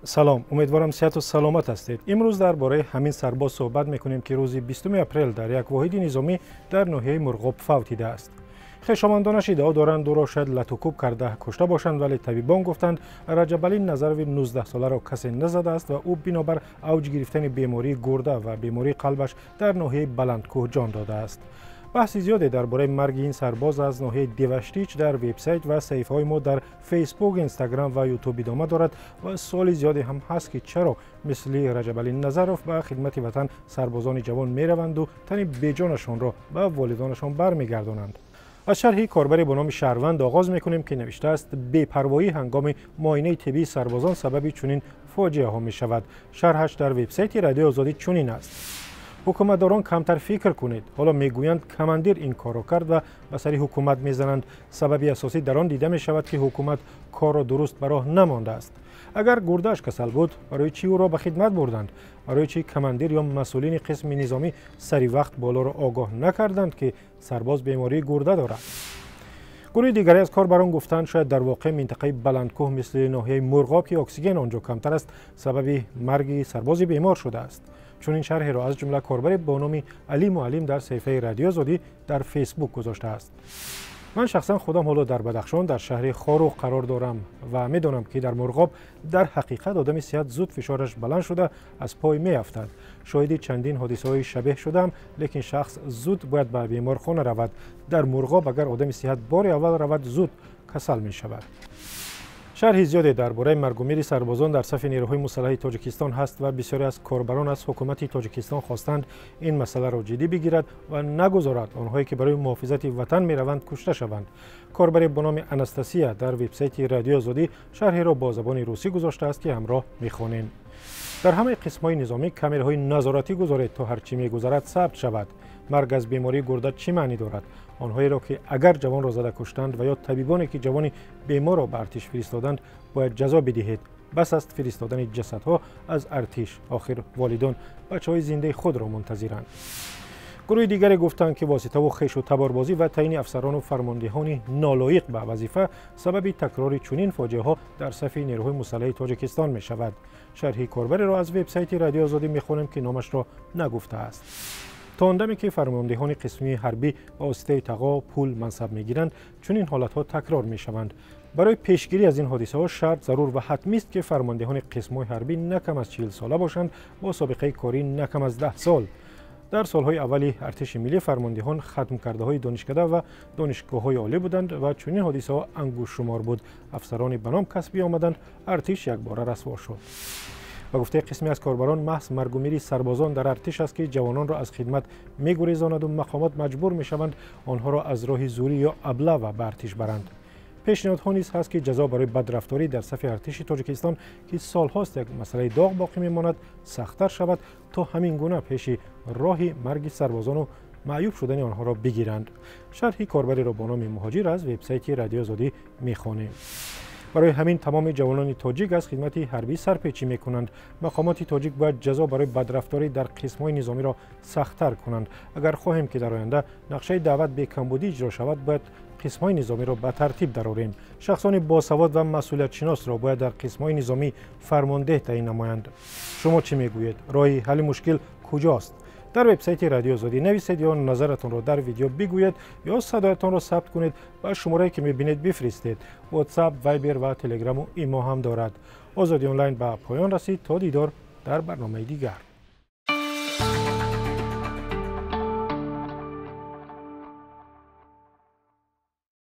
سلام، امیدوارم صحت و سلامت هستید. امروز درباره همین سرباز صحبت میکنیم که روز 20 اپریل در یک واحد نظامی در ناحیه مرغاب فوت دیده است. خویشاوندانش ادعا دارند او را شاید لطوکوب کرده کشته باشند، ولی طبیبان گفتند رجب علی نظروی 19 ساله را کسی نزده است و او بنابر اوج گرفتن بیماری گرده و بیماری قلبش در ناحیه بلندکوه جان داده است. بحث زیادی درباره مرگ این سرباز از ناحیه دیوشتیچ در وبسایت و صفحه‌های ما در فیسبوک، اینستاگرام و یوتیوب ادامه دارد و سوال زیادی هم هست که چرا مثل رجب علی نظروف به خدمت وطن سربازان جوان میروند و تن بیجانشان را به والدانشان برمیگردانند. از شرح کاربری به نام شهروند آغاز میکنیم که نوشته است بی‌پروایی هنگام معاینه طبی سربازان سبب چنین فاجعه ها می شود. شرحش در وبسایت رادیو آزادی چنین است: حکومتداران کمتر فکر کنید. حالا میگویند کماندیر این کار را کرد و به سر حکومت میزنند. سبب اساسی در آن دیده می شود که حکومت کار را درست به راه نمانده است. اگر گرده‌اش کسل بود، برای چی او را به خدمت بردند؟ برای چی کماندیر یا مسئولین قسم نظامی سری وقت بالا را آگاه نکردند که سرباز بیماری گرده دارد؟ گروه دیگری از کاربران گفتند شاید در واقع منطقه بلندکوه مثل ناحیه مرغاب که اکسیژن آنجا کمتر است سبب مرگ سرباز بیمار شده است. چون این شرح را از جمله کاربر با نام علی معلم در صفحه رادیو آزادی در فیسبوک گذاشته است. من شخصا خودم حالا در بدخشان در شهر خاروق قرار دارم و میدانم که در مرغاب در حقیقت آدم صحت زود فشارش بلند شده از پای میافتد. شاهد چندین حادثه های شبیه شدم، لیکن شخص زود باید به بیمارخانه رود. در مرغاب اگر آدم صحت بار اول رود زود کسل می شود. شرح زیادی درباره مرگ و میر سربازان در صف نیروهای مسلح تاجیکستان هست و بسیاری از کاربران از حکومت تاجیکستان خواستند این مسئله را جدی بگیرد و نگذارد آنهایی که برای محافظت وطن میروند کشته شوند. کاربر به نام اناستاسیا در وبسایت رادیو آزادی شرح را با زبان روسی گذاشته است که همراه میخوانیم. در همه قسم‌های نظامی کامراهای نظارتی گذارید تا هرچی میگذرد ثبت شود. مرگ از بیماری گرده چی معنی دارد؟ آنهایی را که اگر جوان را زده کشتند و یا طبیبانی که جوان بیمار را به ارتش فرستادند باید جزا بدهید. بس است فرستادن جسدها از ارتش. آخر والدان بچه‌های زنده خود را منتظرند. گروه دیگری گفتند که واسطه و خویش و تباربازی و تعیین افسران و فرماندهان نالایق به وظیفه سبب تکرار چنین فاجعه ها در صف نیروهای مسلح تاجیکستان می شود. شرح کاربری را از وبسایت رادیو آزادی می خوانیم که نامش را نگفته است. تا آندمی که فرماندهان قسمی حربی با واسطه تقا پول منصب می گیرند چنین حالت ها تکرار می شوند. برای پیشگیری از این حادثه ها شرط ضرور و حتمی است که فرماندهان قسم‌های حربی نه کم از 40 ساله باشند با سابقه کاری نه کم از 10 سال. در سالهای اولی ارتش ملی فرماندهان ختم کرده های دانشکده و دانشگاه های عالی بودند و چنین حادثه ها انگوش شمار بود. افسران به نام کسبی آمدند، ارتش یک باره رسوا شد. به گفته قسمی از کاربران محض مرگ و میر سربازان در ارتش است که جوانان را از خدمت می‌گریزاند و مقامات مجبور می‌شوند آنها را از راه زوری یا ابله به ارتش برند. پیشنهادها نیز هست که جزا برای بدرفتاری در صف ارتش تاجیکستان که سالهاست یک مسئله داغ باقی میماند سخت‌تر شود تا همین گونه پیش راه مرگ سربازان و معیوب شدن آنها را بگیرند. شرح کاربری را با نام مهاجر از وبسایت رادیو آزادی می‌خوانیم. برای همین تمام جوانان تاجیک از خدمت حربی سرپیچی می‌کنند. مقامات تاجیک باید جزا برای بدرفتاری در قسم‌های نظامی را سخت‌تر کنند. اگر خواهیم که در آینده نقشه دعوت به کمبودی اجرا شود باید قسم‌های نظامی را به ترتیب درآوریم. شخصان باسواد و مسئولیت شناس را باید در قسم‌های نظامی فرمانده تعیین نمایند. شما چه میگویید؟ راه حل مشکل کجاست؟ در وبسایت رادیو آزادی نویسید یا نظرتان را در ویدیو بگویید یا صدایتان را ثبت کنید و شماره‌ای که می‌بینید بفرستید. واتساپ، وایبر و تلگرام و ایما هم دارد. آزادی آنلاین به پایان رسید. تا دیدار در برنامه دیگر.